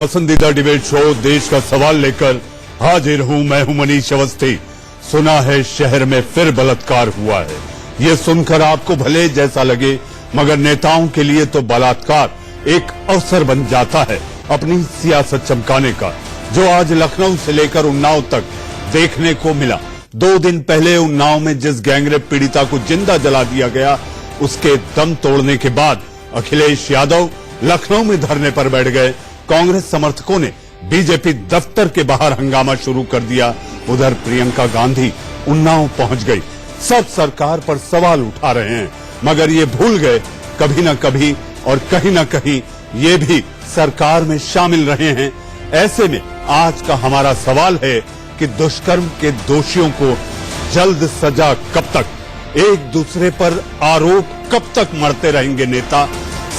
पसंदीदा debate show देश का सवाल लेकर हाजिर हूं। मैं हूं मनीष अवस्थी। सुना है शहर में फिर बलात्कार हुआ है। ये सुनकर आपको भले जैसा लगे, मगर नेताओं के लिए तो बलात्कार एक अवसर बन जाता है अपनी सियासत चमकाने का, जो आज लखनऊ से लेकर उन्नाव तक देखने को मिला। 2 दिन पहले उन्नाव में जिस गैंगरेप पीड़िता को जिंदा जला दिया गया, उसके दम तोड़ने के बाद अखिलेश यादव लखनऊ में धरने पर बैठ गए। कांग्रेस समर्थकों ने बीजेपी दफ्तर के बाहर हंगामा शुरू कर दिया। उधर प्रियंका गांधी उन्नाव पहुंच गई। सब सरकार पर सवाल उठा रहे हैं, मगर ये भूल गए कभी न कभी और कहीं न कहीं ये भी सरकार में शामिल रहे हैं। ऐसे में आज का हमारा सवाल है कि दुष्कर्म के दोषियों को जल्द सजा कब तक? एक दूसरे पर आरोप कब तक मरते रहेंगे नेता?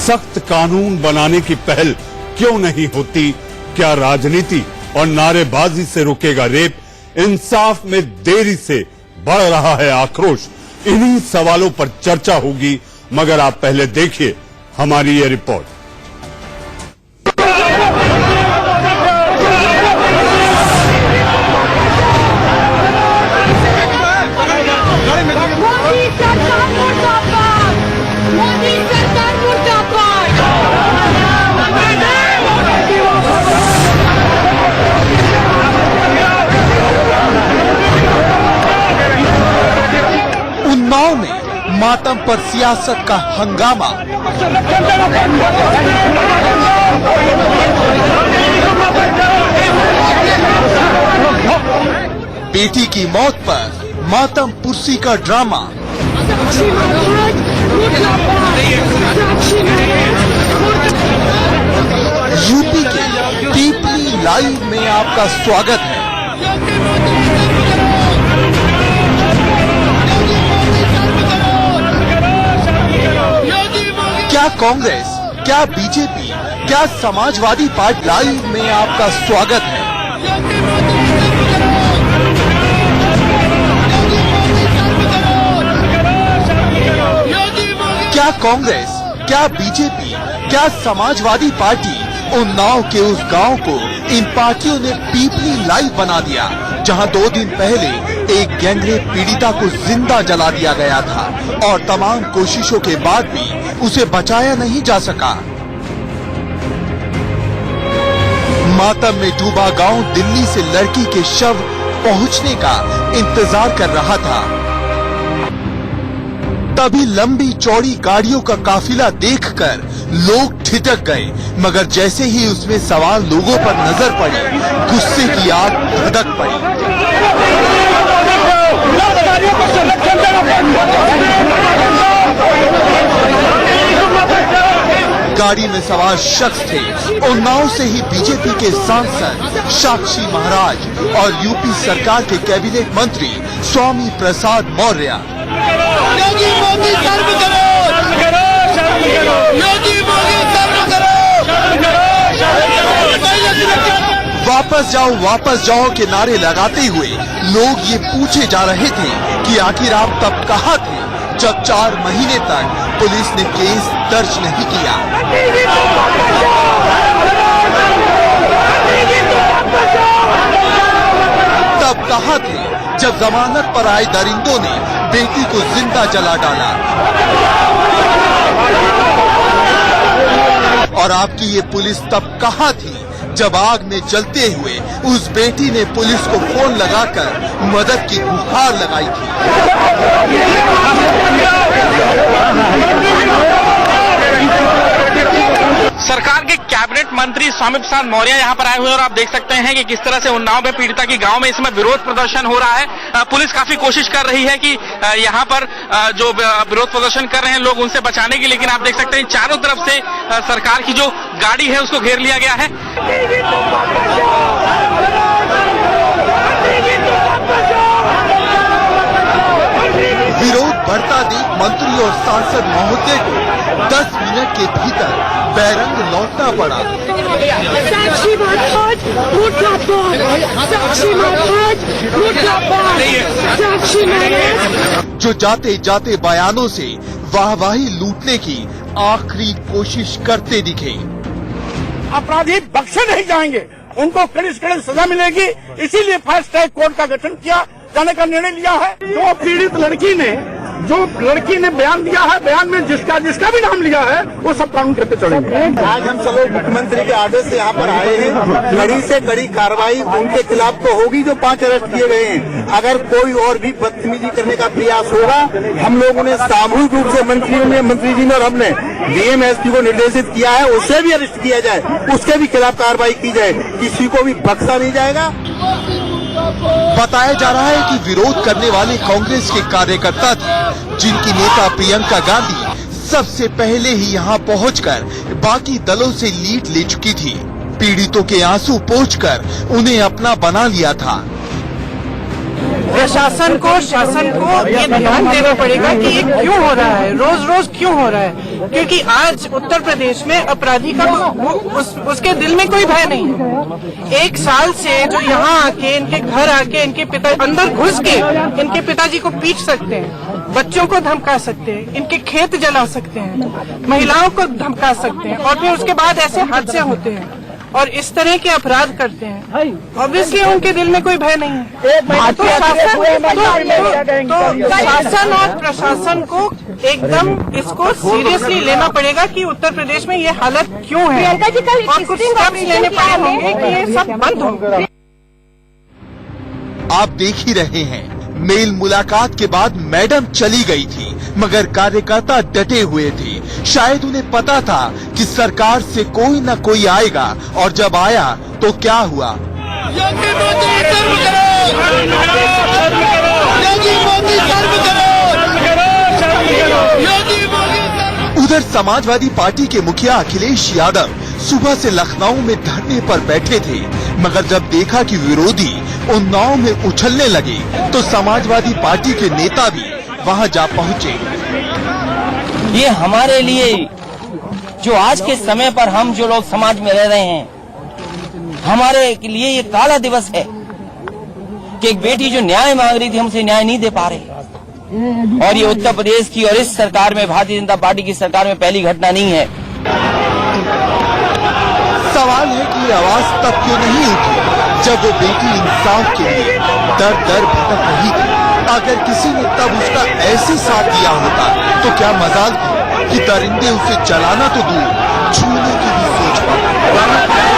सख्त कानून बनाने की पहल क्यों नहीं होती? क्या राजनीति और नारेबाजी से रुकेगा रेप? इंसाफ में देरी से बढ़ रहा है आक्रोश। इन्हीं सवालों पर चर्चा होगी, मगर आप पहले देखिए हमारी ये रिपोर्ट। उन्नाव में मातम पर सियासत का हंगामा। बेटी की मौत पर मातम पुरसी का ड्रामा। यूपी के पीपली लाइव में आपका स्वागत है। क्या कांग्रेस, क्या बीजेपी, क्या समाजवादी पार्टी? लाइव में आपका स्वागत है। क्या कांग्रेस, क्या बीजेपी, क्या समाजवादी पार्टी? उन्नाव के उस गांव को इन पार्टियों ने पीपली लाइव बना दिया, जहां 2 दिन पहले एक गैंगरेप पीड़िता को जिंदा जला दिया गया था और तमाम कोशिशों के बाद भी उसे बचाया नहीं जा सका। मातम में डूबा गांव दिल्ली से लड़की के शव पहुंचने का इंतजार कर रहा था। तभी लंबी चौड़ी गाड़ियों का काफिला देखकर लोग ठिठक गए, मगर जैसे ही उसमें सवार लोगों पर नजर पड़ी, गुस्से की आग भड़क पड़ी। गाड़ी में सवार शख्स थे उन्नाव से ही बीजेपी के सांसद साक्षी महाराज और यूपी सरकार के कैबिनेट मंत्री स्वामी प्रसाद मौर्य। योगी मोदी सर्व करो, योगी मोदी सर्व करो। वापस जाओ के नारे लगाते हुए लोग ये पूछे जा रहे थे कि आखिर आप तब कहाँ थे जब 4 महीने तक पुलिस ने केस दर्ज नहीं किया? तब कहाँ थे जब जमानत पर आए दरिंदों ने बेटी को जिंदा जला डाला? और आपकी ये पुलिस तब कहाँ थी जब आग में जलते हुए उस बेटी ने पुलिस को फोन लगाकर मदद की गुहार लगाई थी? सरकार के कैबिनेट मंत्री स्वामी प्रसाद मौर्य यहाँ पर आए हुए हैं और आप देख सकते हैं कि किस तरह से उन्नाव में पीड़िता की गांव में इस समय विरोध प्रदर्शन हो रहा है। पुलिस काफी कोशिश कर रही है कि यहाँ पर जो विरोध प्रदर्शन कर रहे हैं लोग उनसे बचाने की, लेकिन आप देख सकते हैं चारों तरफ से सरकार की जो गाड़ी है उसको घेर लिया गया है। विरोध बढ़ता देख मंत्री और सांसद महोदय को 10 मिनट के भीतर बैरंग लौटना पड़ा। साक्षी महाराज मुर्दाबाद, साक्षी महाराज मुर्दाबाद, साक्षी महाराज। जो जाते जाते बयानों से वाहवाही लूटने की आखिरी कोशिश करते दिखे। अपराधी बख्शे नहीं जाएंगे, उनको कड़ी से कड़ी सजा मिलेगी। इसीलिए फास्ट ट्रैक कोर्ट का गठन किया जाने का निर्णय लिया है। जो पीड़ित लड़की ने बयान दिया है, बयान में जिसका भी नाम लिया है वो सब कानून के तहत चलेंगे। आज हम सब लोग मुख्यमंत्री के आदेश से यहाँ पर आए हैं। कड़ी से कड़ी कार्रवाई उनके खिलाफ तो होगी जो 5 अरेस्ट किए गए हैं। अगर कोई और भी बदतमीजी करने का प्रयास होगा, हम लोगों ने सामूहिक रूप से मंत्री जी ने और हमने डीएम एसपी को निर्देशित किया है, उसे भी अरेस्ट किया जाए, उसके भी खिलाफ कार्रवाई की जाए, किसी को भी बख्शा नहीं जाएगा। बताया जा रहा है कि विरोध करने वाले कांग्रेस के कार्यकर्ता थे, जिनकी नेता प्रियंका गांधी सबसे पहले ही यहां पहुंचकर बाकी दलों से लीड ले चुकी थी। पीड़ितों के आंसू पोंछकर उन्हें अपना बना लिया था। प्रशासन को ये ध्यान देना पड़ेगा कि ये क्यों हो रहा है, रोज रोज क्यों हो रहा है, क्योंकि आज उत्तर प्रदेश में अपराधी का उसके दिल में कोई भय नहीं है। 1 साल से जो यहाँ आके इनके घर आके इनके पिता अंदर घुस के इनके पिताजी को पीट सकते हैं, बच्चों को धमका सकते हैं, इनके खेत जला सकते हैं, महिलाओं को धमका सकते हैं, और फिर उसके बाद ऐसे हादसे होते हैं और इस तरह के अपराध करते हैं। ऑब्वियसली उनके दिल में कोई भय नहीं है। तो शासन और प्रशासन को एकदम इसको सीरियसली लेना पड़ेगा कि उत्तर प्रदेश में ये हालत क्यों है, और कुछ स्टेप्स लेने पड़े होंगे कि ये सब बंद हो। आप देख ही रहे हैं, मेल मुलाकात के बाद मैडम चली गई थी, मगर कार्यकर्ता डटे हुए थे। शायद उन्हें पता था कि सरकार से कोई न कोई आएगा, और जब आया तो क्या हुआ। योगी मोदी सर्व करो, योगी मोदी सर्व करो, योगी मोदी। उधर समाजवादी पार्टी के मुखिया अखिलेश यादव सुबह से लखनऊ में धरने पर बैठे थे, मगर जब देखा कि विरोधी उन्नाव में उछलने लगे तो समाजवादी पार्टी के नेता भी वहां जा पहुंचे। ये हमारे लिए, जो आज के समय पर हम जो लोग समाज में रह रहे हैं, हमारे लिए ये काला दिवस है कि एक बेटी जो न्याय मांग रही थी, हमसे न्याय नहीं दे पा रहे। और ये उत्तर प्रदेश की और इस सरकार में, भारतीय जनता पार्टी की सरकार में पहली घटना नहीं है। सवाल है कि ये आवाज तब क्यों नहीं उठी जब वो बेटी इंसाफ के लिए दर दर भटक रही थी। अगर किसी ने तब उसका ऐसे साथ दिया होता तो क्या मजाल थी कि दरिंदे उसे जलाना तो दूर, छूने की भी सोच पाते।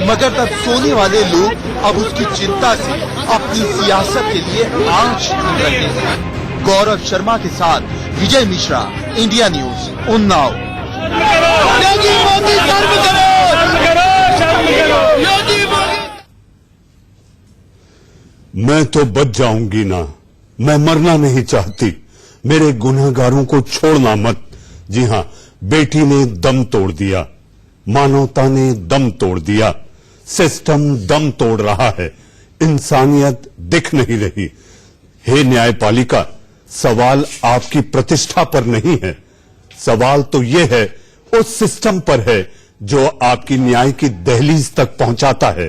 मगर तब सोने वाले लोग अब उसकी चिंता से अपनी सियासत के लिए आंच ढूंढ रहे हैं। गौरव शर्मा के साथ विजय मिश्रा, इंडिया न्यूज, उन्नाव। योगी मोदी सर्व करो, योगी मोदी। मैं तो बच जाऊंगी ना, मैं मरना नहीं चाहती। मेरे गुनहगारों को छोड़ना मत। जी हां, बेटी ने दम तोड़ दिया, मानवता ने दम तोड़ दिया, सिस्टम दम तोड़ रहा है, इंसानियत दिख नहीं रही। हे न्यायपालिका, सवाल आपकी प्रतिष्ठा पर नहीं है, सवाल तो ये है उस सिस्टम पर है जो आपकी न्याय की दहलीज तक पहुंचाता है।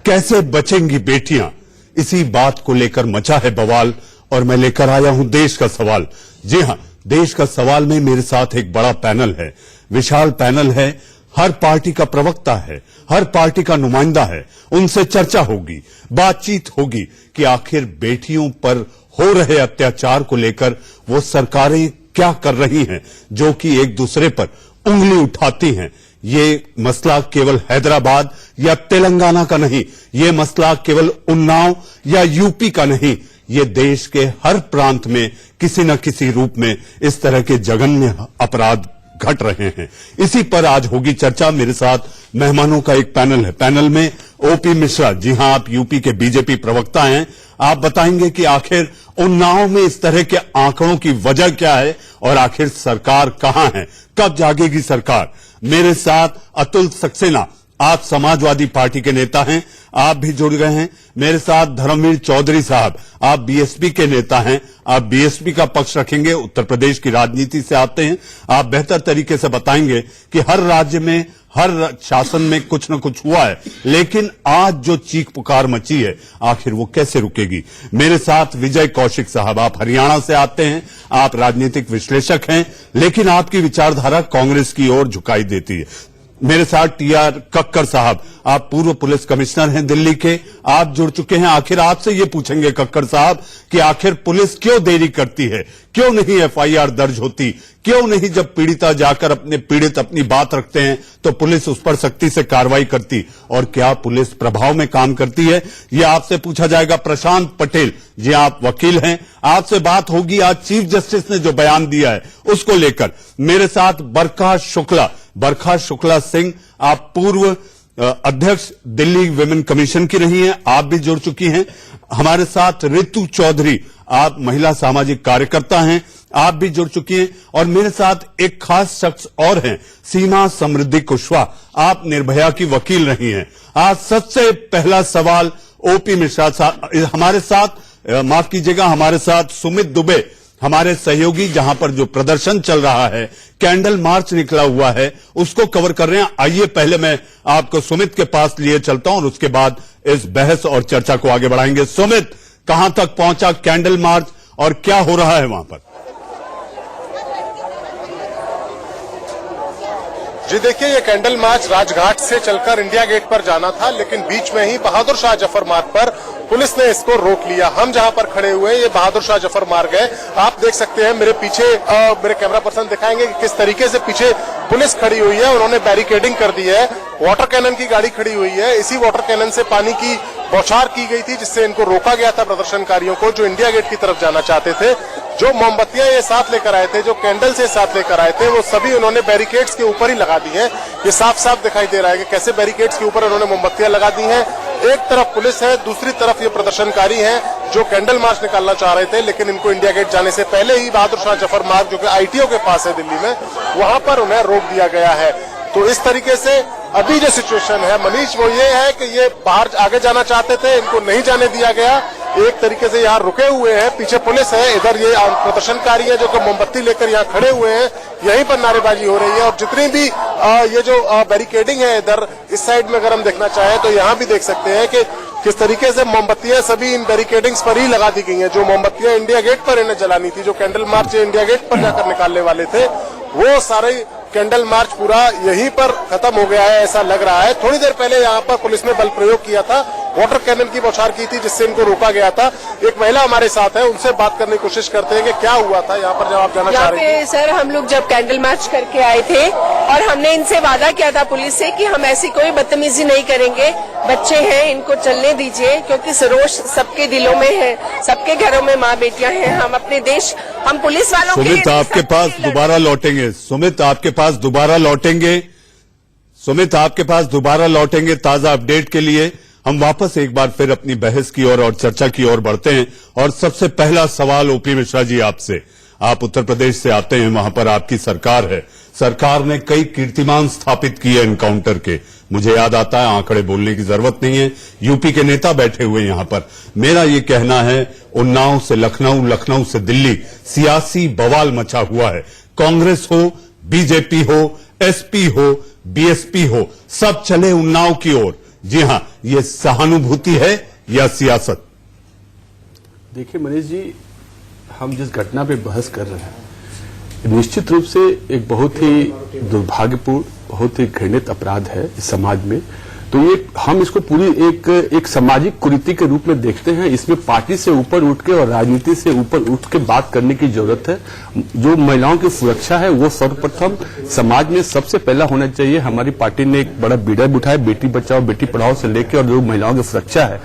कैसे बचेंगी बेटियां, इसी बात को लेकर मचा है बवाल, और मैं लेकर आया हूं देश का सवाल। जी हां, देश का सवाल में मेरे साथ एक बड़ा पैनल है, विशाल पैनल है, हर पार्टी का प्रवक्ता है, हर पार्टी का नुमाइंदा है। उनसे चर्चा होगी, बातचीत होगी कि आखिर बेटियों पर हो रहे अत्याचार को लेकर वो सरकारें क्या कर रही हैं जो कि एक दूसरे पर उंगली उठाती हैं। ये मसला केवल हैदराबाद या तेलंगाना का नहीं, ये मसला केवल उन्नाव या यूपी का नहीं, ये देश के हर प्रांत में किसी न किसी रूप में इस तरह के जघन्य अपराध घट रहे हैं। इसी पर आज होगी चर्चा। मेरे साथ मेहमानों का एक पैनल है। पैनल में ओपी मिश्रा, जी हां, आप यूपी के बीजेपी प्रवक्ता हैं। आप बताएंगे कि आखिर उन्नाव में इस तरह के आंकड़ों की वजह क्या है और आखिर सरकार कहां है, कब जागेगी सरकार। मेरे साथ अतुल सक्सेना, आप समाजवादी पार्टी के नेता हैं, आप भी जुड़ गए हैं। मेरे साथ धर्मवीर चौधरी साहब, आप बीएसपी के नेता हैं, आप बीएसपी का पक्ष रखेंगे, उत्तर प्रदेश की राजनीति से आते हैं, आप बेहतर तरीके से बताएंगे कि हर राज्य में हर शासन में कुछ न कुछ हुआ है, लेकिन आज जो चीख पुकार मची है आखिर वो कैसे रुकेगी? मेरे साथ विजय कौशिक साहब, आप हरियाणा से आते हैं, आप राजनीतिक विश्लेषक हैं, लेकिन आपकी विचारधारा कांग्रेस की ओर झुकाई देती है। मेरे साथ टीआर कक्कर साहब, आप पूर्व पुलिस कमिश्नर हैं दिल्ली के, आप जुड़ चुके हैं। आखिर आपसे ये पूछेंगे कक्कर साहब कि आखिर पुलिस क्यों देरी करती है, क्यों नहीं एफआईआर दर्ज होती, क्यों नहीं जब पीड़िता जाकर पीड़ित अपनी बात रखते हैं तो पुलिस उस पर सख्ती से कार्रवाई करती, और क्या पुलिस प्रभाव में काम करती है? ये आपसे पूछा जाएगा। प्रशांत पटेल जी, आप वकील हैं, आपसे बात होगी आज चीफ जस्टिस ने जो बयान दिया है उसको लेकर। मेरे साथ बरखा शुक्ला सिंह, आप पूर्व अध्यक्ष दिल्ली विमेन कमीशन की रही हैं, आप भी जुड़ चुकी हैं। हमारे साथ रितु चौधरी, आप महिला सामाजिक कार्यकर्ता हैं, आप भी जुड़ चुकी हैं। और मेरे साथ एक खास शख्स और हैं, सीमा समृद्धि कुशवाहा, आप निर्भया की वकील रही हैं। आज सबसे पहला सवाल ओपी मिश्रा साहब हमारे साथ, माफ कीजिएगा, हमारे साथ सुमित दुबे, हमारे सहयोगी, जहां पर जो प्रदर्शन चल रहा है, कैंडल मार्च निकला हुआ है, उसको कवर कर रहे हैं। आइए पहले मैं आपको सुमित के पास लिए चलता हूं और उसके बाद इस बहस और चर्चा को आगे बढ़ाएंगे। सुमित, कहां तक पहुंचा कैंडल मार्च और क्या हो रहा है वहां पर? जी देखिए, ये कैंडल मार्च राजघाट से चलकर इंडिया गेट पर जाना था, लेकिन बीच में ही बहादुर शाह जफर मार्ग पर पुलिस ने इसको रोक लिया। हम जहां पर खड़े हुए हैं ये बहादुर शाह जफर मार्ग है। आप देख सकते हैं मेरे पीछे, मेरे कैमरा पर्सन दिखाएंगे कि किस तरीके से पीछे पुलिस खड़ी हुई है। उन्होंने बैरिकेडिंग कर दी है, वाटर कैनन की गाड़ी खड़ी हुई है। इसी वाटर कैनन से पानी की बौछार की गई थी, जिससे इनको रोका गया था प्रदर्शनकारियों को जो इंडिया गेट की तरफ जाना चाहते थे। जो मोमबत्तियां ये साथ लेकर आए थे, जो कैंडल्स ये साथ लेकर आए थे, वो सभी उन्होंने बैरिकेड्स के ऊपर ही लगा दी है। ये साफ साफ दिखाई दे रहा है कि कैसे बैरिकेड्स के ऊपर उन्होंने मोमबत्तियां लगा दी हैं। एक तरफ पुलिस है, दूसरी तरफ ये प्रदर्शनकारी हैं जो कैंडल मार्च निकालना चाह रहे थे, लेकिन इनको इंडिया गेट जाने से पहले ही बहादुर शाह जफर मार्ग, जो कि आईटीओ के पास है दिल्ली में, वहां पर उन्हें रोक दिया गया है। तो इस तरीके से अभी जो सिचुएशन है मनीष, वो ये है कि ये बाहर आगे जाना चाहते थे, इनको नहीं जाने दिया गया। एक तरीके से यहाँ रुके हुए हैं, पीछे पुलिस है, इधर ये प्रदर्शनकारी है जो कि मोमबत्ती लेकर यहाँ खड़े हुए हैं, यहीं पर नारेबाजी हो रही है। और जितनी भी ये जो बैरिकेडिंग है इधर इस साइड में अगर हम देखना चाहें तो यहाँ भी देख सकते हैं कि किस तरीके से मोमबत्तियां सभी इन बैरिकेडिंग्स पर ही लगा दी गई हैं। जो मोमबत्तियां इंडिया गेट पर इन्हें जलानी थी, जो कैंडल मार्च इंडिया गेट पर जाकर निकालने वाले थे, वो सारे कैंडल मार्च पूरा यहीं पर खत्म हो गया है, ऐसा लग रहा है। थोड़ी देर पहले यहाँ पर पुलिस ने बल प्रयोग किया था, वाटर कैनन की बौछार की थी, जिससे इनको रोका गया था। एक महिला हमारे साथ है, उनसे बात करने की कोशिश करते हैं कि क्या हुआ था यहाँ पर जब आप जाना चाह रहे थे। सर, हम लोग जब कैंडल मार्च करके आए थे और हमने इनसे वादा किया था पुलिस से कि हम ऐसी कोई बदतमीजी नहीं करेंगे। बच्चे हैं, इनको चलने दीजिए, क्योंकि रोष सबके दिलों में है, सबके घरों में माँ बेटियां हैं। हम अपने देश, हम पुलिस वालों के लिए सुमित आपके पास दोबारा लौटेंगे, सुमित आपके पास दोबारा लौटेंगे, सुमित आपके पास दोबारा लौटेंगे ताजा अपडेट के लिए। हम वापस एक बार फिर अपनी बहस की ओर और चर्चा की ओर बढ़ते हैं। और सबसे पहला सवाल ओपी मिश्रा जी आपसे, आप उत्तर प्रदेश से आते हैं, वहां पर आपकी सरकार है, सरकार ने कई कीर्तिमान स्थापित किए एनकाउंटर के, मुझे याद आता है, आंकड़े बोलने की जरूरत नहीं है, यूपी के नेता बैठे हुए यहां पर। मेरा ये कहना है उन्नाव से लखनऊ, लखनऊ से दिल्ली सियासी बवाल मचा हुआ है। कांग्रेस हो, बीजेपी हो, एसपी हो, बीएसपी हो, सब चले उन्नाव की ओर। जी हां, ये सहानुभूति है या सियासत? देखिए मनीष जी, हम जिस घटना पे बहस कर रहे हैं निश्चित रूप से एक बहुत ही दुर्भाग्यपूर्ण, बहुत ही घृणित अपराध है इस समाज में। तो ये हम इसको पूरी एक सामाजिक कुरीति के रूप में देखते हैं। इसमें पार्टी से ऊपर उठ के और राजनीति से ऊपर उठ के बात करने की जरूरत है। जो महिलाओं की सुरक्षा है वो सर्वप्रथम समाज में सबसे पहला होना चाहिए। हमारी पार्टी ने एक बड़ा बीड़ा उठाया, बेटी बचाओ बेटी पढ़ाओ से लेकर, और जो महिलाओं की सुरक्षा है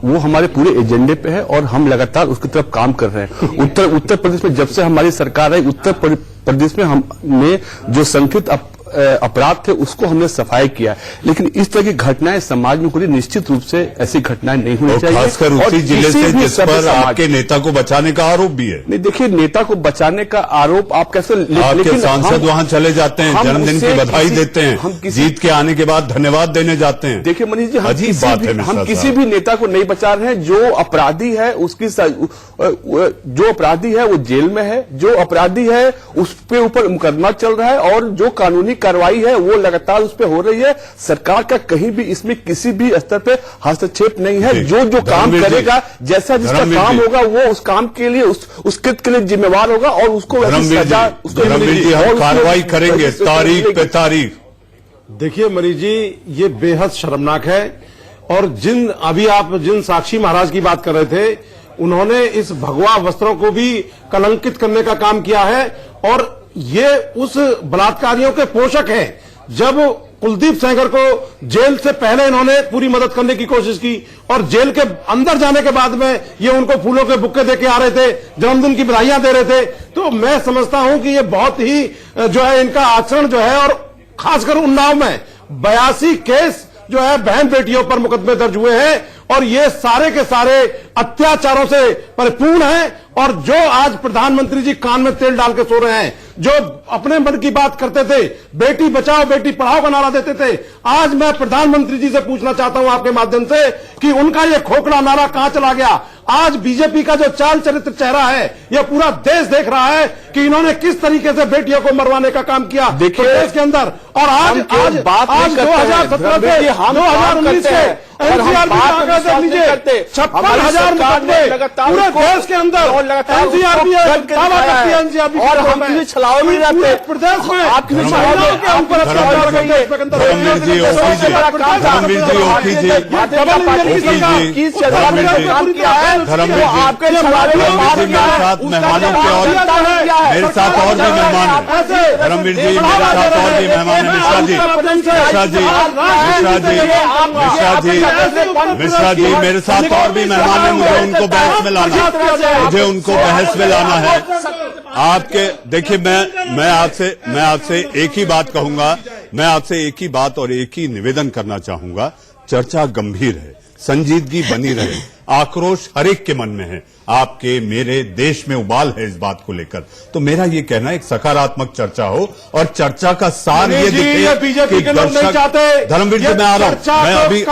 वो हमारे पूरे एजेंडे पे है और हम लगातार उसकी तरफ काम कर रहे हैं। उत्तर प्रदेश में जब से हमारी सरकार आई, उत्तर प्रदेश में हमने जो संगठित अपराध थे उसको हमने सफाई किया, लेकिन इस तरह की घटनाएं समाज में कोई निश्चित रूप से ऐसी घटनाएं नहीं होनी चाहिए। खासकर उसी जिले से जिस पर आपके नेता को बचाने का आरोप भी है। नहीं, देखिए नेता को बचाने का आरोप आप कैसे, आपके सांसद वहां चले जाते हैं, जन्मदिन की बधाई देते हैं, जीत के आने के बाद धन्यवाद देने जाते हैं। देखिए मनीष जी, अजीब बात है, हम किसी भी नेता को नहीं बचा रहे हैं। जो अपराधी है उसकी, जो अपराधी है वो जेल में है, जो अपराधी है उस पे ऊपर मुकदमा चल रहा है, और जो कानूनी कार्रवाई है वो लगातार उस पर हो रही है। सरकार का कहीं भी इसमें किसी भी स्तर पे हस्तक्षेप नहीं है। जो काम करेगा, जैसा जिसका काम होगा, वो उस काम के लिए उस कृत्य के लिए जिम्मेवार होगा और उसको सजा कार्रवाई करेंगे तारीख पे तारीख। देखिए मनीष जी, ये बेहद शर्मनाक है। और अभी आप जिन साक्षी महाराज की बात कर रहे थे, उन्होंने इस भगवा वस्त्रों को भी कलंकित करने का काम किया है और ये उस बलात्कारियों के पोषक हैं। जब कुलदीप सेंगर को जेल से पहले इन्होंने पूरी मदद करने की कोशिश की और जेल के अंदर जाने के बाद में ये उनको फूलों के बुक्के देके आ रहे थे, जन्मदिन की बधाइयां दे रहे थे। तो मैं समझता हूं कि ये बहुत ही जो है इनका आचरण जो है, और खासकर उन्नाव में 82 केस जो है बहन बेटियों पर मुकदमे दर्ज हुए हैं और ये सारे के सारे अत्याचारों से परिपूर्ण हैं। और जो आज प्रधानमंत्री जी कान में तेल डाल के सो रहे हैं, जो अपने मन की बात करते थे, बेटी बचाओ बेटी पढ़ाओ का नारा देते थे, आज मैं प्रधानमंत्री जी से पूछना चाहता हूं आपके माध्यम से कि उनका ये खोखला नारा कहां चला गया। आज बीजेपी का जो चाल चरित्र चेहरा है, यह पूरा देश देख रहा है कि इन्होंने किस तरीके से बेटियों को मरवाने का काम किया प्रदेश के अंदर। और आज 2017 से 2019 के एनसीआर लीजिए 56,000 मुकदमे पूरे देश के अंदर एनसीआर भी है और हम किसी छलावे में रहते प्रदेश में आप किसी छलावे के ऊपर आपके मेहमानों के और मेरे साथ और भी मेहमान हैं। धर्मवीर जी मेरे साथ और भी मेहमान हैं। मिश्रा जी मेरे साथ और भी मेहमान हैं। मुझे उनको बहस में लाना है। आपके देखिए, मैं आपसे एक ही बात कहूंगा, मैं आपसे एक ही बात और एक ही निवेदन करना चाहूंगा। चर्चा गंभीर है, संजीदगी बनी रहे, आक्रोश हर एक के मन में है, आपके मेरे देश में उबाल है इस बात को लेकर। तो मेरा ये कहना एक सकारात्मक चर्चा हो और चर्चा का सार ये दिखे बीजेपी के लोग नहीं चाहते। धर्मवीर जी मैं आ रहा हूं,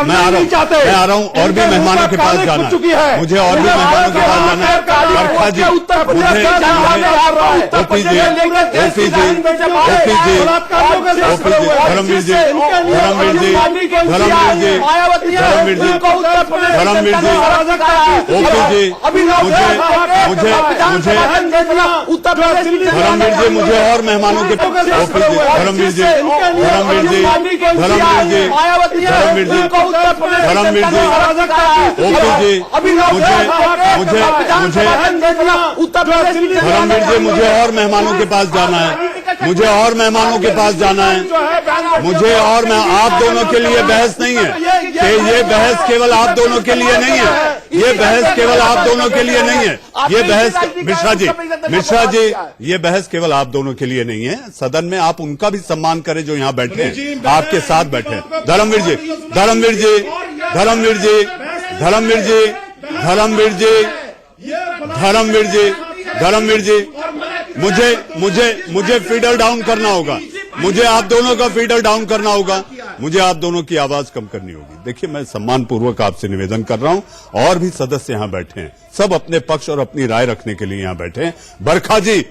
मैं आ रहा हूं और भी मेहमानों के पास जाना है, मुझे और भी मेहमानों के पास जाना है। बरखा जी मुझे और मेहमानों के धर्मवीर जी मुझे और मेहमानों के पास जाना है, मुझे और मेहमानों के पास जाना है, मुझे और मैं आप दोनों के लिए बहस नहीं है कि ये बहस केवल आप दोनों के लिए नहीं है, ये बहस केवल आप दोनों के लिए नहीं है, ये बहस मिश्रा जी ये बहस केवल आप दोनों के लिए नहीं है। सदन में आप उनका भी सम्मान करें जो यहाँ बैठे हैं, आपके साथ बैठे हैं। धर्मवीर जी मुझे फीडर डाउन करना होगा, मुझे आप दोनों का फीडर डाउन करना होगा, मुझे आप दोनों की आवाज कम करनी होगी। देखिए, मैं सम्मान पूर्वक आपसे निवेदन कर रहा हूं और भी सदस्य यहां बैठे हैं, सब अपने पक्ष और अपनी राय रखने के लिए यहां बैठे हैं। बरखा जी,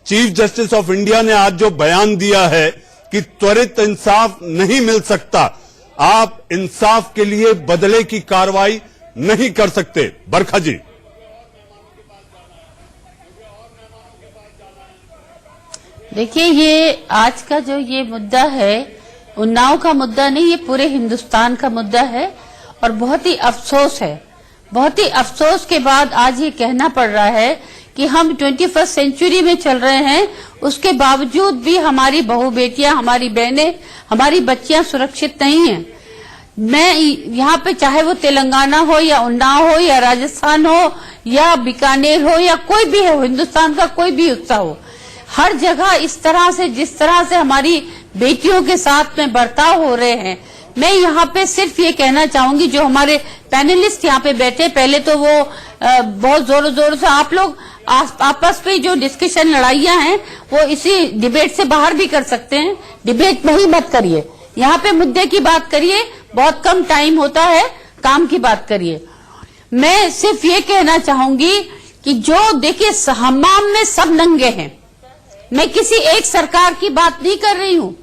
चीफ जस्टिस ऑफ इंडिया ने आज जो बयान दिया है कि त्वरित इंसाफ नहीं मिल सकता, आप इंसाफ के लिए बदले की कार्रवाई नहीं कर सकते। बरखा जी देखिए, ये आज का जो ये मुद्दा है उन्नाव का मुद्दा नहीं, ये पूरे हिंदुस्तान का मुद्दा है और बहुत ही अफसोस है। बहुत ही अफसोस के बाद आज ये कहना पड़ रहा है कि हम 21st सेंचुरी में चल रहे हैं, उसके बावजूद भी हमारी बहू बेटियां, हमारी बहनें, हमारी बच्चियां सुरक्षित नहीं हैं। मैं यहाँ पे चाहे वो तेलंगाना हो या उन्नाव हो या राजस्थान हो या बीकानेर हो या कोई भी हो, हिंदुस्तान का कोई भी हिस्सा हो, हर जगह इस तरह से, जिस तरह से हमारी बेटियों के साथ में बर्ताव हो रहे हैं। मैं यहाँ पे सिर्फ ये कहना चाहूंगी, जो हमारे पैनलिस्ट यहाँ पे बैठे, पहले तो वो बहुत जोरों जोरों से आप लोग आपस में जो डिस्कशन लड़ाइयां हैं वो इसी डिबेट से बाहर भी कर सकते हैं, डिबेट में ही मत करिए, यहाँ पे मुद्दे की बात करिए, बहुत कम टाइम होता है, काम की बात करिए। मैं सिर्फ ये कहना चाहूंगी कि जो देखिए, हमाम में सब नंगे हैं, मैं किसी एक सरकार की बात नहीं कर रही हूँ,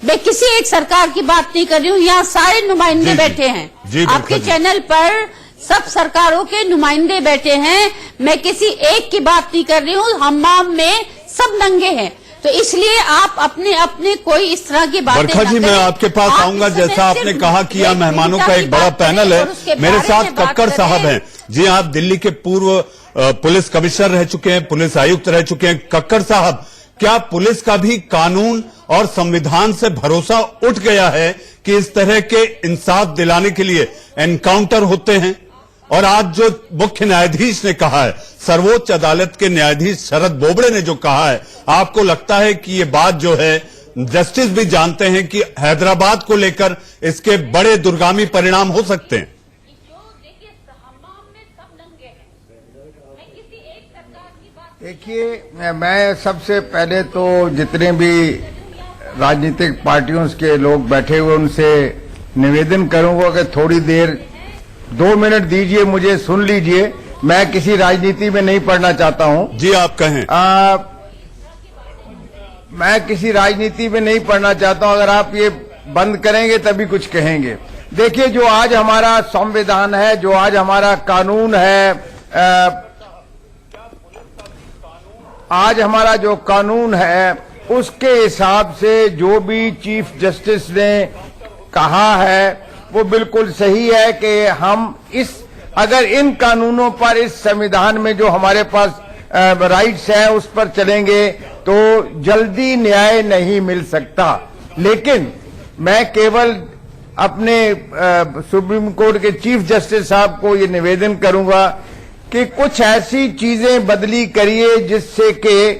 मैं किसी एक सरकार की बात नहीं कर रही हूँ, यहाँ सारे नुमाइंदे बैठे हैं आपके चैनल पर, सब सरकारों के नुमाइंदे बैठे हैं। मैं किसी एक की बात नहीं कर रही हूँ। हमाम में सब नंगे हैं, तो इसलिए आप अपने अपने कोई इस तरह की बातें बरखा जी, मैं आपके पास आऊंगा। जैसा आपने कहा कि यहाँ मेहमानों का एक बड़ा पैनल है, मेरे साथ कक्कड़ साहब हैं। जी, आप दिल्ली के पूर्व पुलिस कमिश्नर रह चुके हैं, पुलिस आयुक्त रह चुके हैं। कक्कड़ साहब, क्या पुलिस का भी कानून और संविधान से भरोसा उठ गया है कि इस तरह के इंसाफ दिलाने के लिए एनकाउंटर होते हैं? और आज जो मुख्य न्यायाधीश ने कहा है, सर्वोच्च अदालत के न्यायाधीश शरद बोबड़े ने जो कहा है, आपको लगता है कि ये बात जो है, जस्टिस भी जानते हैं कि हैदराबाद को लेकर इसके बड़े दुर्गामी परिणाम हो सकते हैं? देखिए, मैं सबसे पहले तो जितने भी राजनीतिक पार्टियों के लोग बैठे हुए उनसे निवेदन करूंगा कि थोड़ी देर 2 मिनट दीजिए, मुझे सुन लीजिए। मैं किसी राजनीति में नहीं पढ़ना चाहता हूं। जी, आप कहें। मैं किसी राजनीति में नहीं पढ़ना चाहता हूं। अगर आप ये बंद करेंगे तभी कुछ कहेंगे। देखिए, जो आज हमारा संविधान है, जो आज हमारा कानून है, आज हमारा जो कानून है, उसके हिसाब से जो भी चीफ जस्टिस ने कहा है वो बिल्कुल सही है कि हम अगर इन कानूनों पर, इस संविधान में जो हमारे पास राइट्स है उस पर चलेंगे तो जल्दी न्याय नहीं मिल सकता। लेकिन मैं केवल अपने सुप्रीम कोर्ट के चीफ जस्टिस साहब को ये निवेदन करूंगा कि कुछ ऐसी चीजें बदली करिए जिससे कि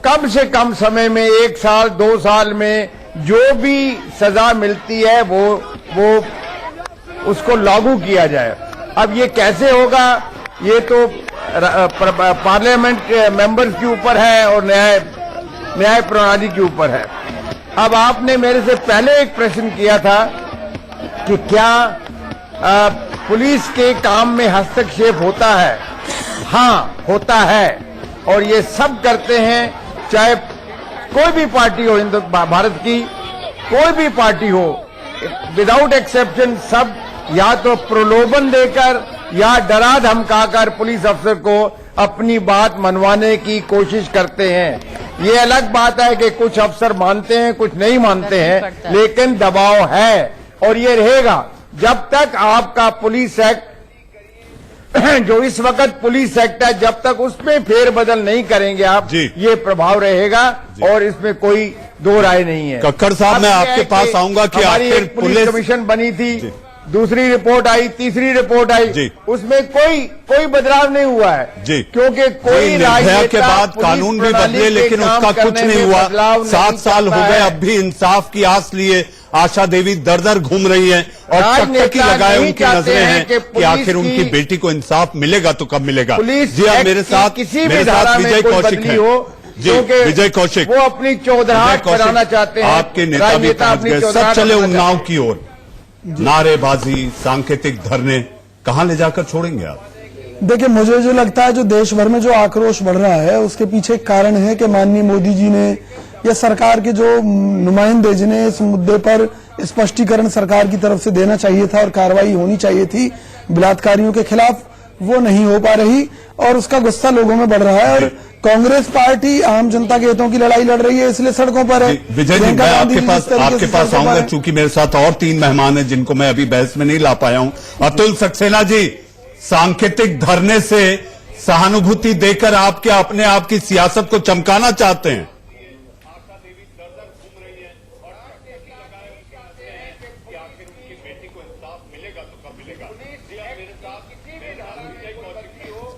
कम से कम समय में, 1 साल 2 साल में जो भी सजा मिलती है वो उसको लागू किया जाए। अब ये कैसे होगा, ये तो पार्लियामेंट मेंबर्स के ऊपर है और न्याय प्रणाली के ऊपर है। अब आपने मेरे से पहले एक प्रश्न किया था कि क्या पुलिस के काम में हस्तक्षेप होता है? हाँ, होता है, और ये सब करते हैं, चाहे कोई भी पार्टी हो, भारत की कोई भी पार्टी हो, विदाउट एक्सेप्शन सब या तो प्रलोभन देकर या डरा धमकाकर पुलिस अफसर को अपनी बात मनवाने की कोशिश करते हैं। ये अलग बात है कि कुछ अफसर मानते हैं, कुछ नहीं मानते हैं, लेकिन दबाव है और ये रहेगा जब तक आपका पुलिस एक्ट जो इस वक्त पुलिस एक्ट है, जब तक उसमें फेरबदल नहीं करेंगे आप, ये प्रभाव रहेगा और इसमें कोई दो राय नहीं है। कक्कड़ साहब, मैं आपके पास आऊंगा कि आखिर पुलिस कमीशन बनी थी, दूसरी रिपोर्ट आई, तीसरी रिपोर्ट आई, उसमें कोई बदलाव नहीं हुआ है जी, क्योंकि कोई निर्भया के बाद कानून भी बदले लेकिन उसका कुछ नहीं हुआ। 7 साल हो गए, अब भी इंसाफ की आस लिए आशा देवी दर दर घूम रही हैं और टकटकी लगाए उनकी नजरें हैं कि आखिर उनकी बेटी को इंसाफ मिलेगा तो कब मिलेगा। जी हाँ, मेरे साथ विजय कौशिक है। जी, विजय कौशिक, वो अपनी चौधराहट कराना चाहते हैं। आपके नेता भी पहुंच गए, सब चले उन्नाव की ओर। नारेबाजी, सांकेतिक धरने कहां ले जाकर छोड़ेंगे आप? देखिए, मुझे जो लगता है, जो देश भर में जो आक्रोश बढ़ रहा है उसके पीछे एक कारण है कि माननीय मोदी जी ने या सरकार के जो नुमाइंदे, जिन्हें इस मुद्दे पर स्पष्टीकरण सरकार की तरफ से देना चाहिए था और कार्रवाई होनी चाहिए थी बलात्कारियों के खिलाफ, वो नहीं हो पा रही और उसका गुस्सा लोगों में बढ़ रहा है। और कांग्रेस पार्टी आम जनता के हितों की लड़ाई लड़ रही है, इसलिए सड़कों पर है। विजय जी, मैं आपके पास आऊंगा, चूंकि मेरे साथ और 3 मेहमान हैं जिनको मैं अभी बहस में नहीं ला पाया हूं। अतुल सक्सेना जी, सांकेतिक धरने से सहानुभूति देकर आप क्या अपने आप की सियासत को चमकाना चाहते हैं?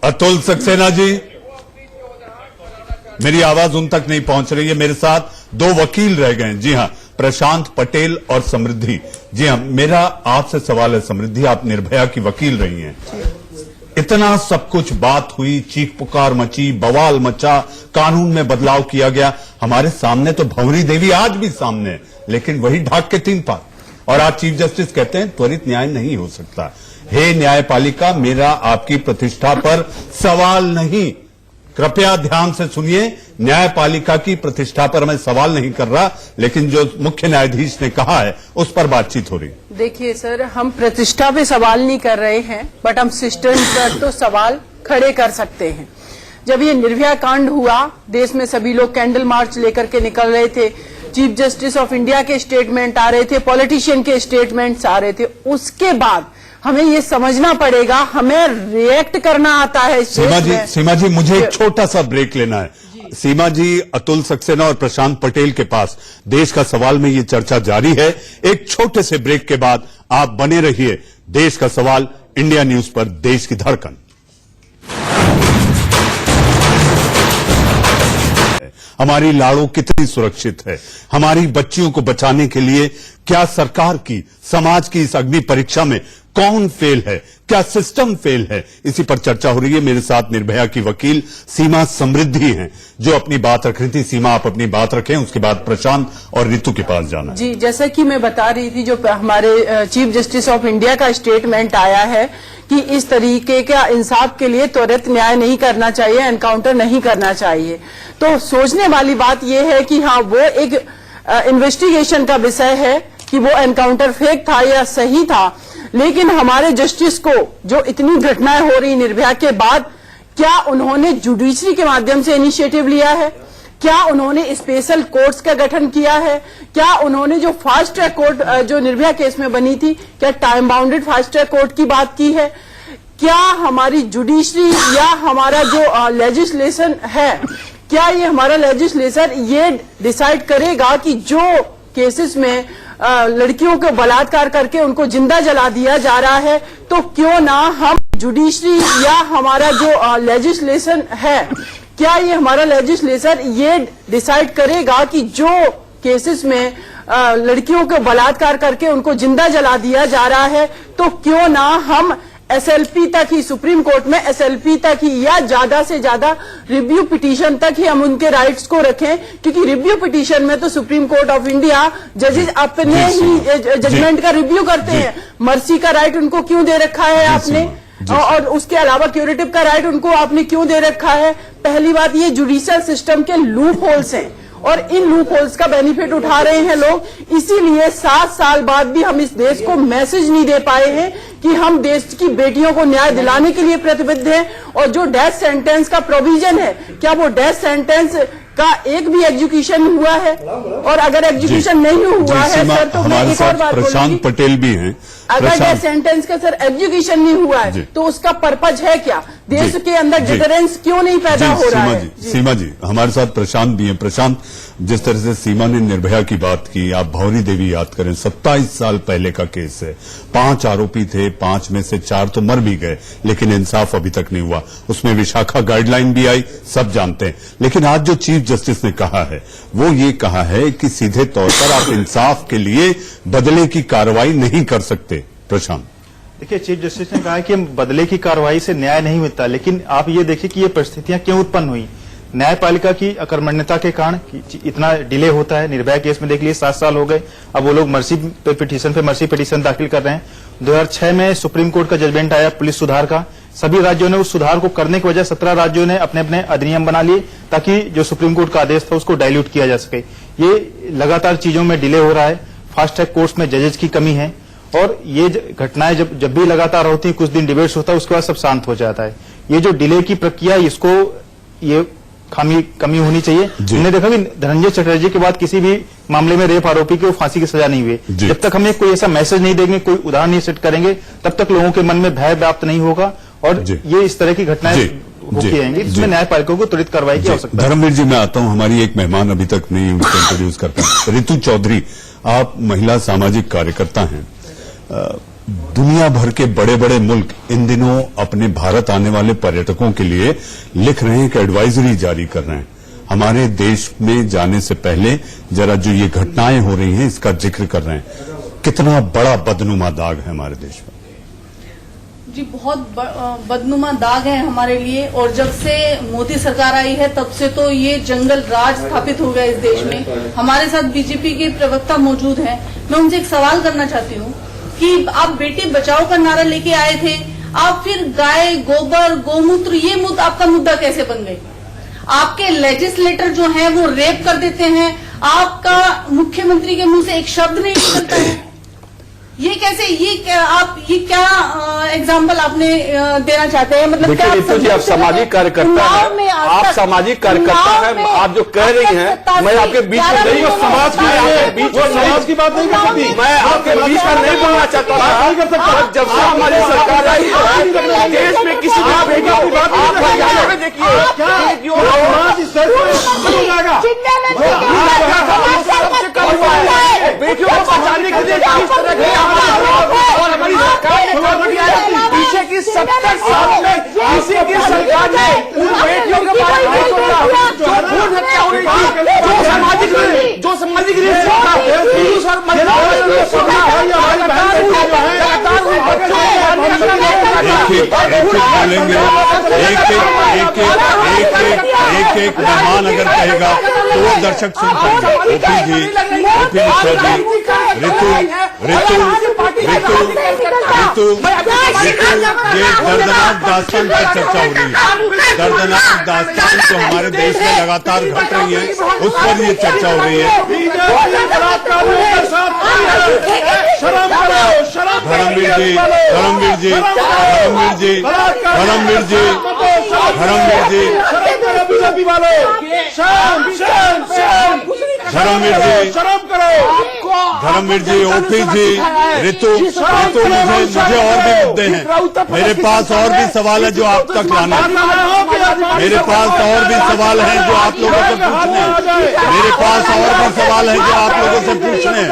अतुल सक्सेना जी, मेरी आवाज उन तक नहीं पहुंच रही है। मेरे साथ 2 वकील रह गए। जी हां, प्रशांत पटेल और समृद्धि। जी हां, मेरा आपसे सवाल है समृद्धि, आप निर्भया की वकील रही हैं। इतना सब कुछ बात हुई, चीख पुकार मची, बवाल मचा, कानून में बदलाव किया गया। हमारे सामने तो भंवरी देवी आज भी सामने है, लेकिन वही ढाक के 3 पार। और आज चीफ जस्टिस कहते हैं त्वरित न्याय नहीं हो सकता। हे न्यायपालिका, मेरा आपकी प्रतिष्ठा पर सवाल नहीं, कृपया ध्यान से सुनिए। न्यायपालिका की प्रतिष्ठा पर मैं सवाल नहीं कर रहा, लेकिन जो मुख्य न्यायाधीश ने कहा है उस पर बातचीत हो रही। देखिए सर, हम प्रतिष्ठा पे सवाल नहीं कर रहे हैं, बट हम सिस्टम पर तो सवाल खड़े कर सकते हैं। जब ये निर्भया कांड हुआ, देश में सभी लोग कैंडल मार्च लेकर के निकल रहे थे, चीफ जस्टिस ऑफ इंडिया के स्टेटमेंट आ रहे थे, पॉलिटिशियन के स्टेटमेंट्स आ रहे थे, उसके बाद हमें ये समझना पड़ेगा, हमें रिएक्ट करना आता है। सीमा जी मुझे एक छोटा सा ब्रेक लेना है। सीमा जी, अतुल सक्सेना और प्रशांत पटेल के पास देश का सवाल में ये चर्चा जारी है। एक छोटे से ब्रेक के बाद आप बने रहिए। देश का सवाल इंडिया न्यूज पर, देश की धड़कन। हमारी लाड़ो कितनी सुरक्षित है? हमारी बच्चियों को बचाने के लिए क्या सरकार की, समाज की इस अग्नि परीक्षा में कौन फेल है? क्या सिस्टम फेल है? इसी पर चर्चा हो रही है। मेरे साथ निर्भया की वकील सीमा समृद्धि हैं, जो अपनी बात रख रही थी। सीमा, आप अपनी बात रखें, उसके बाद प्रशांत और रितु के पास जाना। जी, जैसा कि मैं बता रही थी, जो हमारे चीफ जस्टिस ऑफ इंडिया का स्टेटमेंट आया है कि इस तरीके का इंसाफ के लिए त्वरित न्याय नहीं करना चाहिए, एनकाउंटर नहीं करना चाहिए। तो सोचने वाली बात यह है कि हाँ, वो एक इन्वेस्टिगेशन का विषय है कि वो एनकाउंटर फेक था या सही था, लेकिन हमारे जस्टिस को जो इतनी घटनाएं हो रही निर्भया के बाद, क्या उन्होंने जुडिशरी के माध्यम से इनिशिएटिव लिया है? क्या उन्होंने स्पेशल कोर्ट्स का गठन किया है? क्या उन्होंने जो फास्ट ट्रैक कोर्ट जो निर्भया केस में बनी थी, क्या time bounded fast track court की बात की है? क्या हमारी जुडिशरी या हमारा जो लेजिस्लेशन है, क्या ये हमारा लेजिस्लेशन ये डिसाइड करेगा कि जो केसेस में लड़कियों को बलात्कार करके उनको जिंदा जला दिया जा रहा है, तो क्यों ना हम जुडिशरी या हमारा जो लेजिस्लेशन है, क्या ये हमारा लेजिस्लेशन ये डिसाइड करेगा कि जो केसेस में लड़कियों को बलात्कार करके उनको जिंदा जला दिया जा रहा है, तो क्यों ना हम एसएलपी तक ही, सुप्रीम कोर्ट में एसएलपी तक ही या ज्यादा से ज्यादा रिव्यू पिटीशन तक ही हम उनके राइट्स को रखें? क्योंकि रिव्यू पिटीशन में तो सुप्रीम कोर्ट ऑफ इंडिया जजेस अपने ही जजमेंट का रिव्यू करते हैं। मर्सी का राइट उनको क्यों दे रखा है आपने? और उसके अलावा क्यूरेटिव का राइट उनको आपने क्यों दे रखा है? पहली बात, ये जुडिशियल सिस्टम के लूप होल्स हैं और इन लूप होल्स का बेनिफिट उठा रहे हैं लोग। इसीलिए 7 साल बाद भी हम इस देश को मैसेज नहीं दे पाए हैं कि हम देश की बेटियों को न्याय दिलाने के लिए प्रतिबद्ध हैं। और जो डेथ सेंटेंस का प्रोविजन है, क्या वो डेथ सेंटेंस का एक भी एग्जीक्यूशन हुआ है? और अगर एग्जीक्यूशन नहीं हुआ है सर, तो मैं एक और बात प्रशांत पटेल भी हैं। अगर डेथ सेंटेंस का सर एग्जीक्यूशन नहीं हुआ है, तो उसका पर्पज है क्या? देश के अंदर डिटरेंस क्यों नहीं पैदा हो रहा है? सीमा जी, हमारे साथ प्रशांत भी हैं। प्रशांत, जिस तरह से सीमा ने निर्भया की बात की, आप भौरी देवी याद करें, 27 साल पहले का केस है। 5 आरोपी थे, 5 में से 4 तो मर भी गए, लेकिन इंसाफ अभी तक नहीं हुआ। उसमें विशाखा गाइडलाइन भी आई, सब जानते हैं। लेकिन आज जो चीफ जस्टिस ने कहा है, वो ये कहा है कि सीधे तौर पर आप इंसाफ के लिए बदले की कार्रवाई नहीं कर सकते। प्रशांत, देखिए, चीफ जस्टिस ने कहा कि बदले की कार्रवाई से न्याय नहीं मिलता, लेकिन आप ये देखिए कि ये परिस्थितियां क्यों उत्पन्न हुई। न्यायपालिका की अकर्मण्यता के कारण इतना डिले होता है। निर्भया केस में देख लिए 7 साल हो गए, अब वो लोग मर्सी पिटीशन दाखिल कर रहे हैं। 2006 में सुप्रीम कोर्ट का जजमेंट आया पुलिस सुधार का। सभी राज्यों ने उस सुधार को करने की वजह 17 राज्यों ने अपने अपने अधिनियम बना लिए ताकि जो सुप्रीम कोर्ट का आदेश था उसको डाइल्यूट किया जा सके। ये लगातार चीजों में डिले हो रहा है। फास्ट ट्रैक कोर्ट्स में जजेस की कमी है और ये घटनाएं जब भी लगातार होती है, कुछ दिन डिबेट्स होता है, उसके बाद सब शांत हो जाता है। ये जो डिले की प्रक्रिया, इसको ये कमी होनी चाहिए। हमने देखा कि धनंजय चटर्जी के बाद किसी भी मामले में रेप आरोपी को फांसी की सजा नहीं हुई। जब तक हमें कोई ऐसा मैसेज नहीं देंगे, कोई उदाहरण नहीं सेट करेंगे, तब तक लोगों के मन में भय व्याप्त नहीं होगा और ये इस तरह की घटनाएं होती रहेंगी, जिसमें न्यायपालिका को त्वरित कार्रवाई की आवश्यकता है। धर्मवीर जी, मैं आता हूं, हमारी एक मेहमान अभी तक नहीं, उनको इंट्रोड्यूस करता हूं। रितु चौधरी, आप महिला सामाजिक कार्यकर्ता हैं। दुनिया भर के बड़े बड़े मुल्क इन दिनों अपने भारत आने वाले पर्यटकों के लिए लिख रहे हैं कि एडवाइजरी जारी कर रहे हैं। हमारे देश में जाने से पहले जरा जो ये घटनाएं हो रही हैं, इसका जिक्र कर रहे हैं। कितना बड़ा बदनुमा दाग है हमारे देश में। जी, बहुत बदनुमा दाग है हमारे लिए। और जब से मोदी सरकार आई है, तब से तो ये जंगल राज स्थापित हो गया इस देश में। हमारे साथ बीजेपी के प्रवक्ता मौजूद हैं। मैं उनसे एक सवाल करना चाहती हूँ कि आप बेटी बचाओ का नारा लेके आए थे, आप फिर गाय, गोबर, गोमूत्र, ये आपका मुद्दा कैसे बन गए? आपके लेजिस्लेटर जो हैं वो रेप कर देते हैं, आपका मुख्यमंत्री के मुंह से एक शब्द नहीं निकलता है। ये कैसे, ये क्या एग्जाम्पल आपने देना चाहते हैं? मतलब देखिए नीतू जी, आप सामाजिक कार्यकर्ता हैं, आप सामाजिक कार्यकर्ता हैं, आप जो कह रही हैं, मैं आपके बीच में नहीं, समाज की बात नहीं कर सकती, मैं आपके बीच में नहीं बोलना चाहता था। जब से हमारी सरकार आई है देश में किसी का बेटा की बात नहीं, देखिए बेटियों को बचाने के लिए और हमारी सरकार ने पीछे की 70 साल में किसी की सरकार ने उन बेटियों के बारे में सोचा जो भ्रूण हत्या हो रही थी, जो सामाजिक एक मेहमान अगर कहेगा तो वो दर्शक सुन पाएंगे। ओपी जी, ऋतु ये दर्दनाक दास्तान पर चर्चा हो रही है। दर्दनाक दास्तान जो हमारे देश में लगातार घट रही है उस पर ये चर्चा हो रही है। धर्मवीर जी, धर्मवीर जी, धर्मवीर जी, धर्मवीर जी, धर्मवीर जी, धर्मवीर जी, धर्मवीर जी, ओपी जी, ऋतु, मुझे और भी मुद्दे हैं। मेरे पास और भी सवाल है जो आप तक लाना है। मेरे पास और भी सवाल हैं जो आप लोगों से पूछने हैं। मेरे पास और भी सवाल हैं जो आप लोगों से पूछने हैं।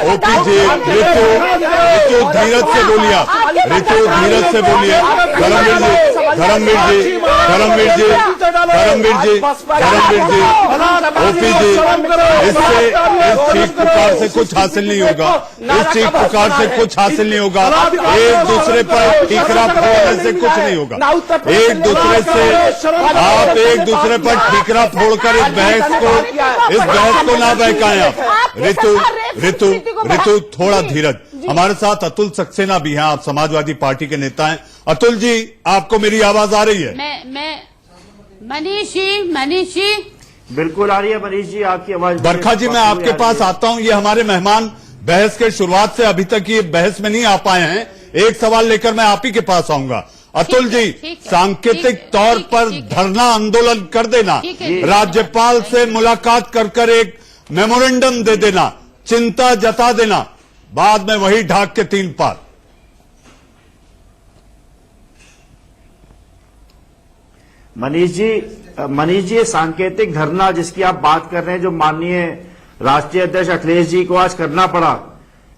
ओपी जी, ऋतु धीरज से बोलिए, ऋतु धीरज से बोलिए। धर्मवीर जी, धर्मवीर जी, धर्मवीर जी, धर्मवीर जी, धर्मवीर जी, ओपी जी, इससे इस चीख पुकार से कुछ हासिल नहीं होगा। इस चीख पुकार से कुछ हासिल नहीं होगा। एक दूसरे पर ठीकरा फोड़ने से कुछ नहीं होगा। एक दूसरे से आप एक दूसरे पर ठीकरा फोड़कर इस बहस को ना बहकाएं आप। ऋतु थोड़ा धीरज। हमारे साथ अतुल सक्सेना भी हैं, आप समाजवादी पार्टी के नेता हैं। अतुल जी, आपको मेरी आवाज आ रही है? मैं मनीष जी बिल्कुल आ रही है। मनीष जी, आपकी आवाज। बरखा जी, मैं आपके पास आता हूं। ये हमारे मेहमान बहस के शुरुआत से अभी तक ये बहस में नहीं आ पाए हैं। एक सवाल लेकर मैं आप ही के पास आऊंगा। अतुल जी, सांकेतिक तौर पर धरना आंदोलन कर देना, राज्यपाल से मुलाकात कर एक मेमोरेंडम दे देना, चिंता जता देना, बाद में वही ढाक के 3 पार। मनीष जी, सांकेतिक धरना जिसकी आप बात कर रहे हैं, जो माननीय राष्ट्रीय अध्यक्ष अखिलेश जी को आज करना पड़ा,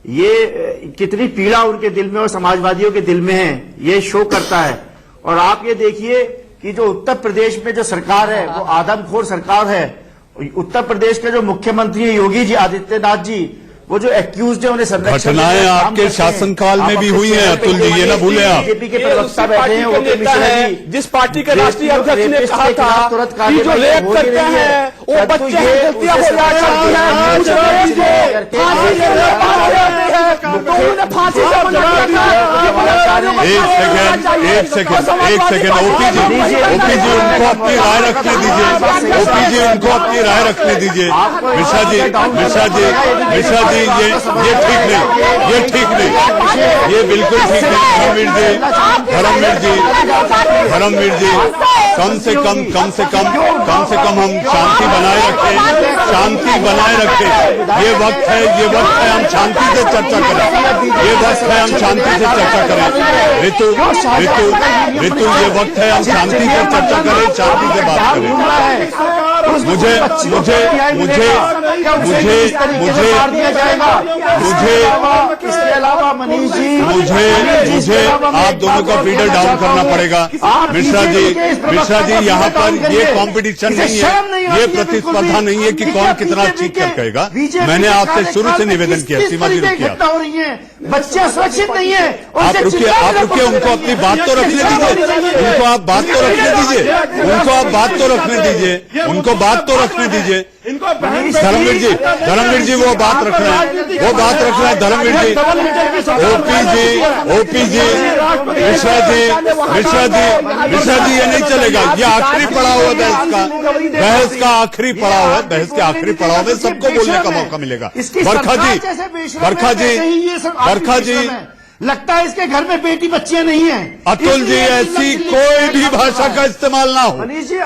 ये कितनी पीड़ा उनके दिल में और समाजवादियों के दिल में है, ये शो करता है। और आप ये देखिए कि जो उत्तर प्रदेश में जो सरकार है वो आदमखोर सरकार है। उत्तर प्रदेश के जो मुख्यमंत्री है योगी जी आदित्यनाथ जी, वो जो एक्यूज है उन्हें संरक्षण, घटनाएं आपके शासनकाल में भी हुई हैं अतुल जी, ये ना भूलें आप। बीजेपी के प्रवक्ता बैठे हैं, वो नेता है जिस पार्टी के राष्ट्रीय अध्यक्ष ने कहा था कि जो रेप करते हैं वो बच्चे हैं, गलतियां हो जाती हैं, फांसी से एक सेकेंड ओपी जी उनको अपनी राय रखने दीजिए। ओपी जी उनको अपनी राय रखने दीजिए। मिश्रा जी, ये ठीक नहीं, ये बिल्कुल ठीक नहीं। धर्मवीर जी, कम से कम हम शांति बनाए रखें। ये वक्त है हम शांति से चर्चा करें। ऋतु, ये वक्त है हम शांति से चर्चा करें, शांति से बात करें। मुझे इसके अलावा मनीष जी मुझे आप दोनों का फीडर डाउन करना पड़ेगा। मिश्रा जी यहाँ पर ये कंपटीशन नहीं है, ये प्रतिस्पर्धा नहीं है कि कौन कितना चीख कर कहेगा। मैंने आपसे शुरू से निवेदन किया। सीमा जी रुकिए, हो रही है, बच्चे सुरक्षित नहीं है। आप रुकिए, उनको अपनी बात तो रखने दीजिए, उनको आप बात तो रखने दीजिए, उनको आप बात तो रखने दीजिए, उनको बात तो रखने दीजिए। धर्मवीर जी वो बात रख रहे हैं, धर्मवीर जी, ओपी जी, मिश्रा जी ये नहीं चलेगा। ये आखिरी पड़ाव है बहस का आखिरी पड़ाव है। बहस के आखिरी पड़ाव में सबको बोलने का मौका मिलेगा। बरखा जी लगता है इसके घर में बेटी बच्चियां नहीं हैं। अतुल जी ऐसी कोई भी भाषा का इस्तेमाल ना हो।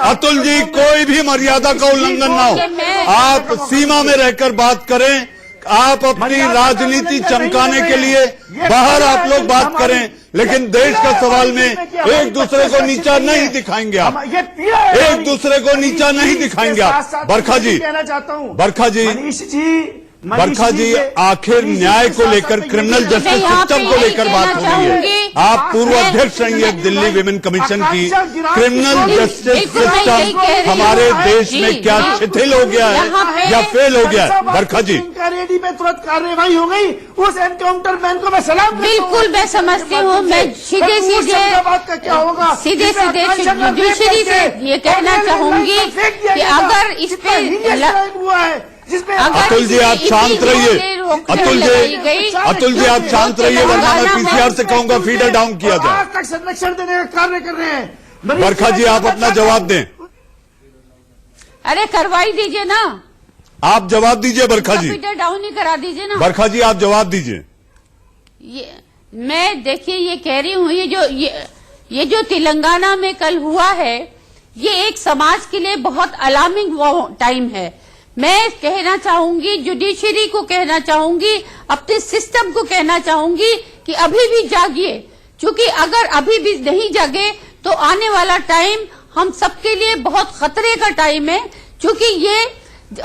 अतुल जी कोई भी मर्यादा का उल्लंघन ना हो। आप सीमा में रहकर बात करें। आप अपनी राजनीति चमकाने के लिए बाहर आप लोग बात करें, लेकिन देश का सवाल में एक दूसरे को नीचा नहीं दिखाएंगे आप। एक दूसरे को नीचा नहीं दिखाएंगे आप। बरखा जी आखिर न्याय को लेकर, क्रिमिनल जस्टिस सिस्टम को लेकर बात हो रही है। आप पूर्व अध्यक्ष रही है दिल्ली विमेन कमीशन की। क्रिमिनल जस्टिस सिस्टम हमारे देश में क्या शिथिल हो गया है या फेल हो गया है? बरखा जी रेडी में तुरंत कार्रवाई हो गई। उस एनकाउंटर मैन को मैं सलाम बिल्कुल मैं समझती हूँ। मैं सीधे क्या होगा, सीधे जुडिशरी से ये कहना चाहूंगी कि अगर इस पे हुआ है जिसमें अतुल जी आप शांत रहिए। अतुल जी आप शांत रहिए, वरना मैं पीसीआर से कहूंगा फीडर डाउन किया जाए। आज तक संरक्षण देने का कार्य कर रहे हैं। बरखा जी आप अपना जवाब दें। अरे करवाई दीजिए ना, आप जवाब दीजिए। बरखा जी फीडर डाउन ही करा दीजिए ना। बरखा जी आप जवाब दीजिए। मैं देखिए ये कह रही हूँ, ये जो तेलंगाना में कल हुआ है, ये एक समाज के लिए बहुत अलार्मिंग टाइम है। मैं कहना चाहूंगी, जुडिशरी को कहना चाहूंगी, अपने सिस्टम को कहना चाहूंगी कि अभी भी जागिए, क्योंकि अगर अभी भी नहीं जागे तो आने वाला टाइम हम सबके लिए बहुत खतरे का टाइम है। क्योंकि ये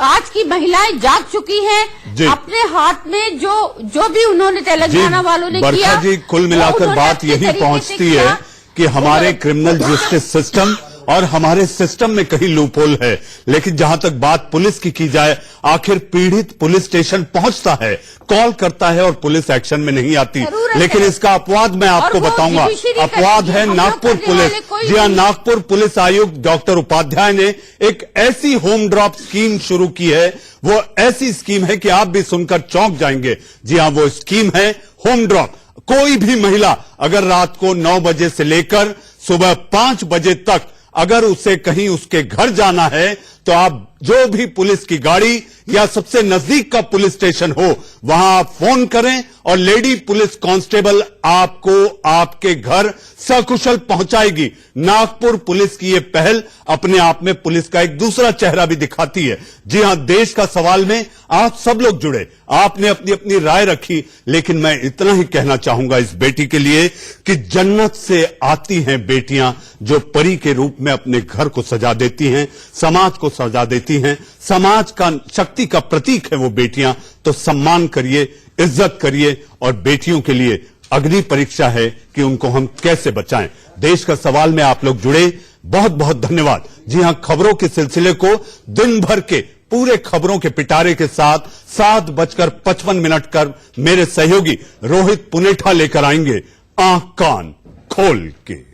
आज की महिलाएं जाग चुकी हैं। अपने हाथ में जो भी उन्होंने तेलंगाना वालों ने किया, जी कुल मिलाकर बात यही पहुंचती है कि हमारे क्रिमिनल जस्टिस सिस्टम और हमारे सिस्टम में कहीं लूपहोल है। लेकिन जहां तक बात पुलिस की जाए, आखिर पीड़ित पुलिस स्टेशन पहुंचता है, कॉल करता है और पुलिस एक्शन में नहीं आती। लेकिन इसका अपवाद मैं आपको बताऊंगा, अपवाद है नागपुर पुलिस। जी हां, नागपुर पुलिस आयुक्त डॉक्टर उपाध्याय ने एक ऐसी होम ड्रॉप स्कीम शुरू की है। वो ऐसी स्कीम है कि आप भी सुनकर चौंक जाएंगे। जी हां, वो स्कीम है होम ड्रॉप। कोई भी महिला अगर रात को 9 बजे से लेकर सुबह 5 बजे तक अगर उसे कहीं उसके घर जाना है, तो आप जो भी पुलिस की गाड़ी या सबसे नजदीक का पुलिस स्टेशन हो, वहां आप फोन करें और लेडी पुलिस कांस्टेबल आपको आपके घर सकुशल पहुंचाएगी। नागपुर पुलिस की यह पहल अपने आप में पुलिस का एक दूसरा चेहरा भी दिखाती है। जी हां, देश का सवाल में आप सब लोग जुड़े, आपने अपनी अपनी राय रखी, लेकिन मैं इतना ही कहना चाहूंगा इस बेटी के लिए कि जन्नत से आती हैं बेटियां जो परी के रूप में अपने घर को सजा देती हैं, समाज को सजा देती हैं। समाज का शक्ति का प्रतीक है वो बेटियां। तो सम्मान करिए, इज्जत करिए, और बेटियों के लिए अग्नि परीक्षा है कि उनको हम कैसे बचाएं। देश का सवाल में आप लोग जुड़े, बहुत बहुत धन्यवाद। जी हां, खबरों के सिलसिले को दिन भर के पूरे खबरों के पिटारे के साथ 7:55 कर मेरे सहयोगी रोहित पुनेठा लेकर आएंगे आंख कान खोल के।